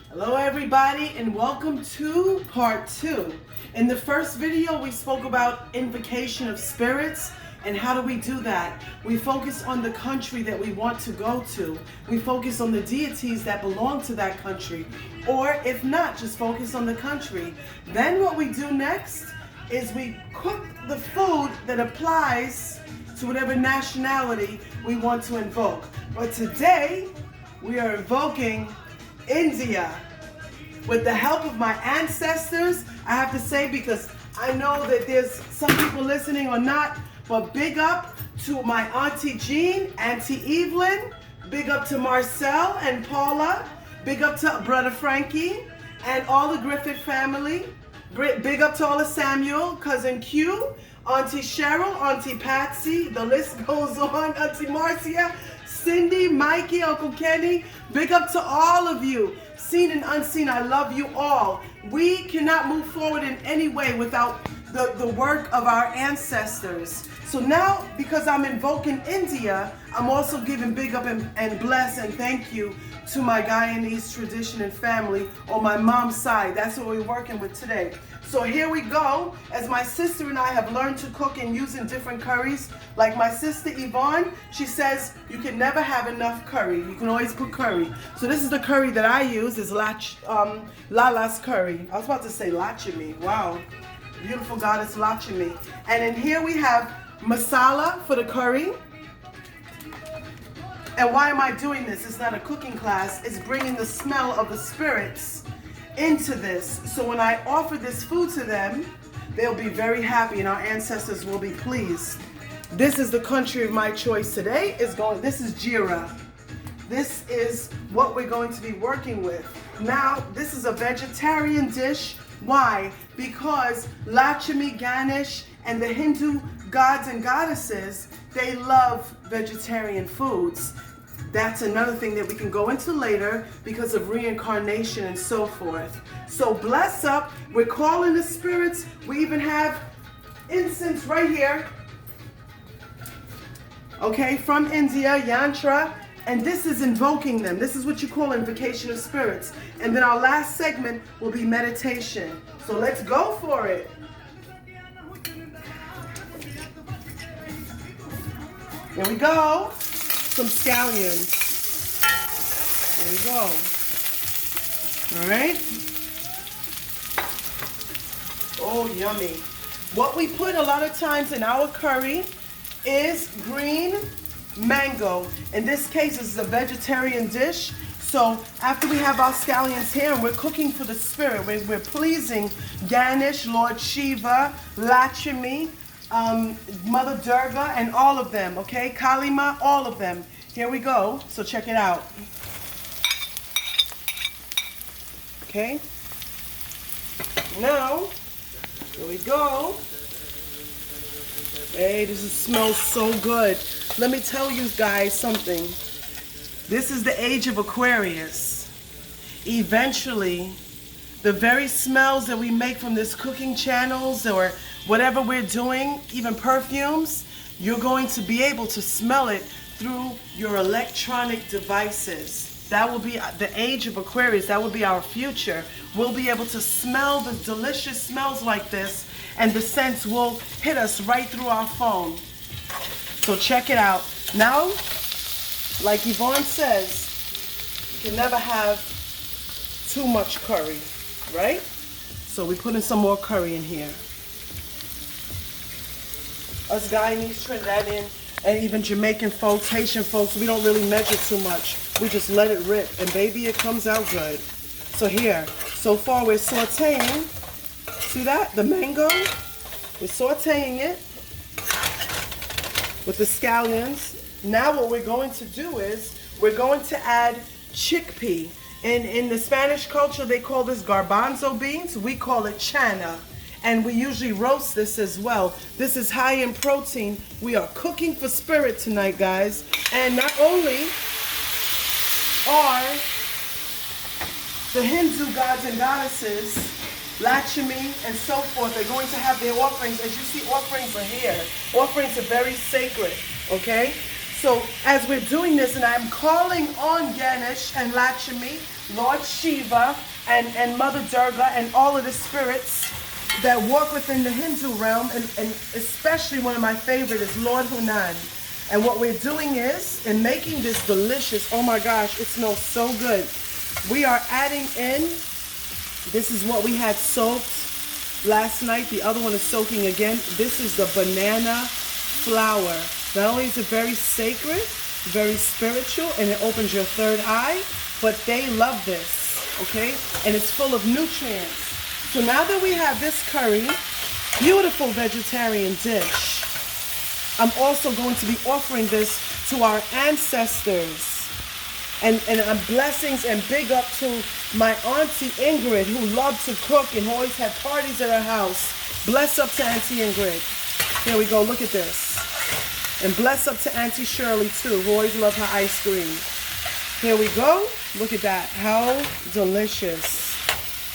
Hello everybody and welcome to part 2. In the first video we spoke about invocation of spirits and how do we do that. We focus on the country that we want to go to. We focus on the deities that belong to that country. Or if not, just focus on the country. Then what we do next is we cook the food that applies to whatever nationality we want to invoke. But today we are invoking India. With the help of my ancestors, I have to say, because I know that there's some people listening or not, but big up to my Auntie Jean, Auntie Evelyn, big up to Marcel and Paula, big up to Brother Frankie, and all the Griffith family, big up to all of Samuel, Cousin Q, Auntie Cheryl, Auntie Patsy, the list goes on, Auntie Marcia, Cindy, Mikey, Uncle Kenny, big up to all of you. Seen and unseen, I love you all. We cannot move forward in any way without the work of our ancestors. So now, because I'm invoking India, I'm also giving big up and bless and thank you to my Guyanese tradition and family on my mom's side. That's what we're working with today. So here we go. As my sister and I have learned to cook and using different curries, like my sister Yvonne, she says you can never have enough curry. You can always put curry. So this is the curry that I use, is Lala's curry. I was about to say Lachimi. Wow. Beautiful goddess Lachimi. And in here we have masala for the curry. And why am I doing this? It's not a cooking class. It's bringing the smell of the spirits into this. So when I offer this food to them, they'll be very happy and our ancestors will be pleased. This is the country of my choice today. This is Jira. This is what we're going to be working with. Now, this is a vegetarian dish. Why? Because Lakshmi, Ganesh, and the Hindu gods and goddesses, they love vegetarian foods. That's another thing that we can go into later because of reincarnation and so forth. So bless up. We're calling the spirits. We even have incense right here. Okay, from India, yantra. And this is invoking them. This is what you call invocation of spirits. And then our last segment will be meditation. So let's go for it. Here we go. Some scallions. There we go. All right. Oh, yummy. What we put a lot of times in our curry is green mango. In this case, this is a vegetarian dish. So after we have our scallions here and we're cooking for the spirit, we're pleasing Ganesh, Lord Shiva, Lakshmi, Mother Durga, and all of them, okay? Kalima, all of them. Here we go. So check it out. Okay. Now, here we go. Hey, smells so good. Let me tell you guys something. This is the age of Aquarius. Eventually, the very smells that we make from this cooking channels or whatever we're doing, even perfumes, you're going to be able to smell it through your electronic devices. That will be the age of Aquarius. That will be our future. We'll be able to smell the delicious smells like this, and the scents will hit us right through our phone. So check it out. Now, like Yvonne says, you can never have too much curry, right? So we're putting some more curry in here. Us Guyanese, Trinidadian, and even Jamaican folks, Haitian folks, we don't really measure too much. We just let it rip, and baby, it comes out good. So here, so far we're sauteing. See that? The mango? We're sauteing it with the scallions. Now what we're going to do is we're going to add chickpea. In the Spanish culture, they call this garbanzo beans. We call it chana. And we usually roast this as well. This is high in protein. We are cooking for spirit tonight, guys. And not only are the Hindu gods and goddesses, Lakshmi and so forth, they're going to have their offerings. As you see, offerings are here. Offerings are very sacred, okay? So as we're doing this, and I'm calling on Ganesh and Lakshmi Lord Shiva, and Mother Durga, and all of the spirits that walk within the Hindu realm, and especially one of my favorite is Lord Hunan. And what we're doing is, in making this delicious, oh my gosh, it smells so good. We are adding in, this is what we had soaked last night. The other one is soaking again. This is the banana flour. Not only is it very sacred, very spiritual, and it opens your third eye, but they love this, okay? And it's full of nutrients. So now that we have this curry, beautiful vegetarian dish, I'm also going to be offering this to our ancestors. And blessings and big up to my auntie Ingrid, who loved to cook and always had parties at her house. Bless up to Auntie Ingrid. Here we go, look at this. And bless up to Auntie Shirley too, who always loved her ice cream. Here we go, look at that, how delicious.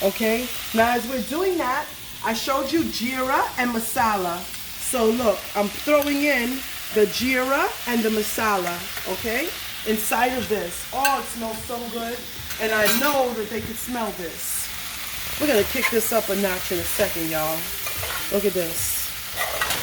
Okay, now as we're doing that, I showed you jeera and masala. So look, I'm throwing in the jeera and the masala, okay, inside of this. Oh, it smells so good. And I know that they could smell this. We're gonna kick this up a notch in a second, y'all. Look at this.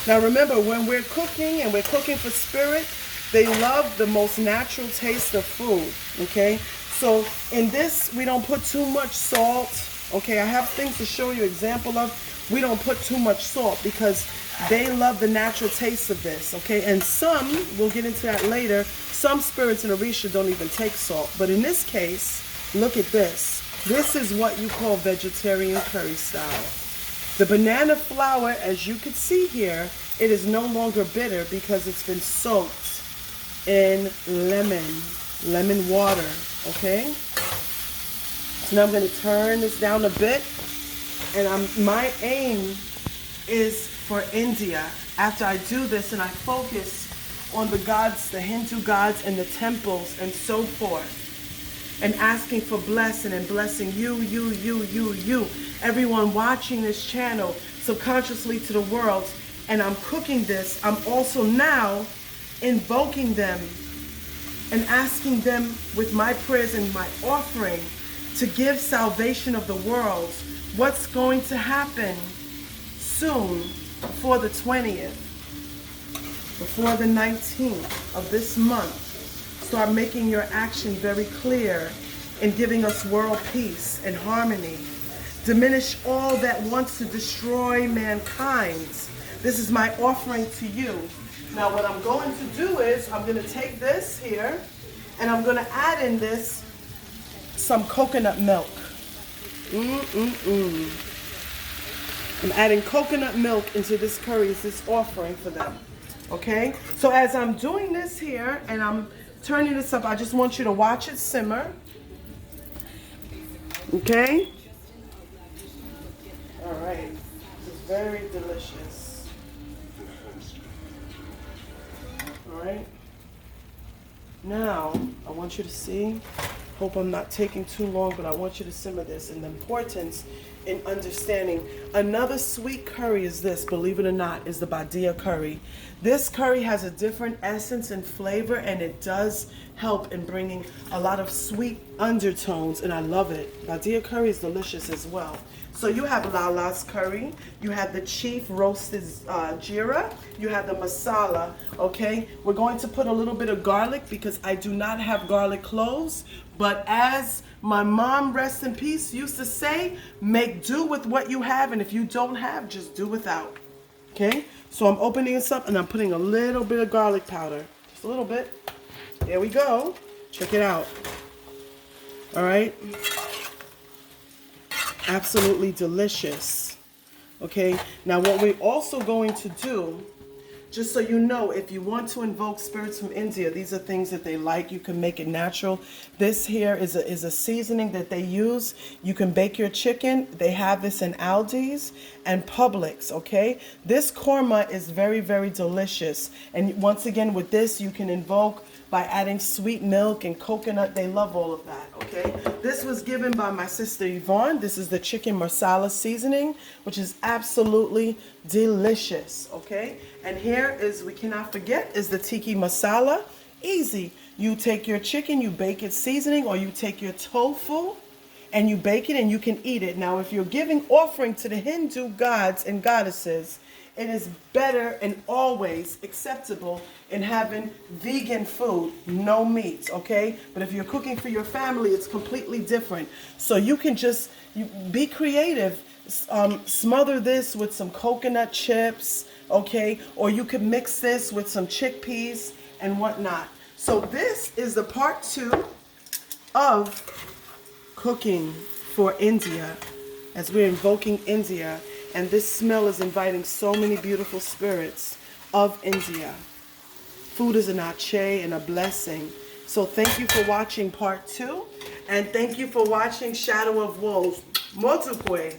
Now remember, when we're cooking and we're cooking for spirit, they love the most natural taste of food, okay? So in this, we don't put too much salt, okay? I have things to show you example of. We don't put too much salt because they love the natural taste of this, okay? And some, we'll get into that later, some spirits in Orisha don't even take salt. But in this case, look at this. This is what you call vegetarian curry style. The banana flour, as you can see here, it is no longer bitter because it's been soaked in lemon water, okay? So now I'm going to turn this down a bit, and my aim is for India. After I do this and I focus on the gods, the Hindu gods and the temples and so forth, and asking for blessing and blessing you, everyone watching this channel subconsciously to the world, and I'm cooking this, I'm also now invoking them and asking them with my prayers and my offering to give salvation of the world. What's going to happen soon, before the 20th, before the 19th of this month? Start making your action very clear in giving us world peace and harmony. Diminish all that wants to destroy mankind. This is my offering to you. Now what I'm going to do is, I'm going to take this here, and I'm going to add in this some coconut milk. I'm adding coconut milk into this curry as this offering for them. Okay? So as I'm doing this here, and I'm turning this up, I just want you to watch it simmer. Okay? All right. This is very delicious. All right. Now, I want you to see, hope I'm not taking too long, but I want you to simmer this, and the importance in understanding. Another sweet curry is this, believe it or not, is the Badia curry. This curry has a different essence and flavor, and it does help in bringing a lot of sweet undertones, and I love it. Badia curry is delicious as well. So you have Lala's curry, you have the chief roasted jeera, you have the masala, okay? We're going to put a little bit of garlic because I do not have garlic cloves, but as my mom, rest in peace, used to say, make do with what you have, and if you don't have, just do without, okay? So I'm opening this up and I'm putting a little bit of garlic powder, just a little bit. There we go, check it out, all right? Absolutely delicious. Okay, now what we're also going to do, just so you know, if you want to invoke spirits from India, these are things that they like. You can make it natural. This here is a seasoning that they use. You can bake your chicken. They have this in Aldi's and Publix, okay? This korma is very, very delicious. And once again, with this, you can invoke by adding sweet milk and coconut. They love all of that, okay? This was given by my sister Yvonne. This is the chicken masala seasoning, which is absolutely delicious, okay? And here is, we cannot forget, is the tiki masala. Easy. You take your chicken, you bake it seasoning, or you take your tofu and you bake it and you can eat it. Now, if you're giving offering to the Hindu gods and goddesses, it is better and always acceptable in having vegan food, no meat, okay? But if you're cooking for your family, it's completely different. So you can just be creative. Smother this with some coconut chips, okay? Or you could mix this with some chickpeas and whatnot. So this is the part 2 of cooking for India, as we're invoking India. And this smell is inviting so many beautiful spirits of India. Food is an ache and a blessing. So thank you for watching part 2. And thank you for watching Shadow of Wolves. Motukwe.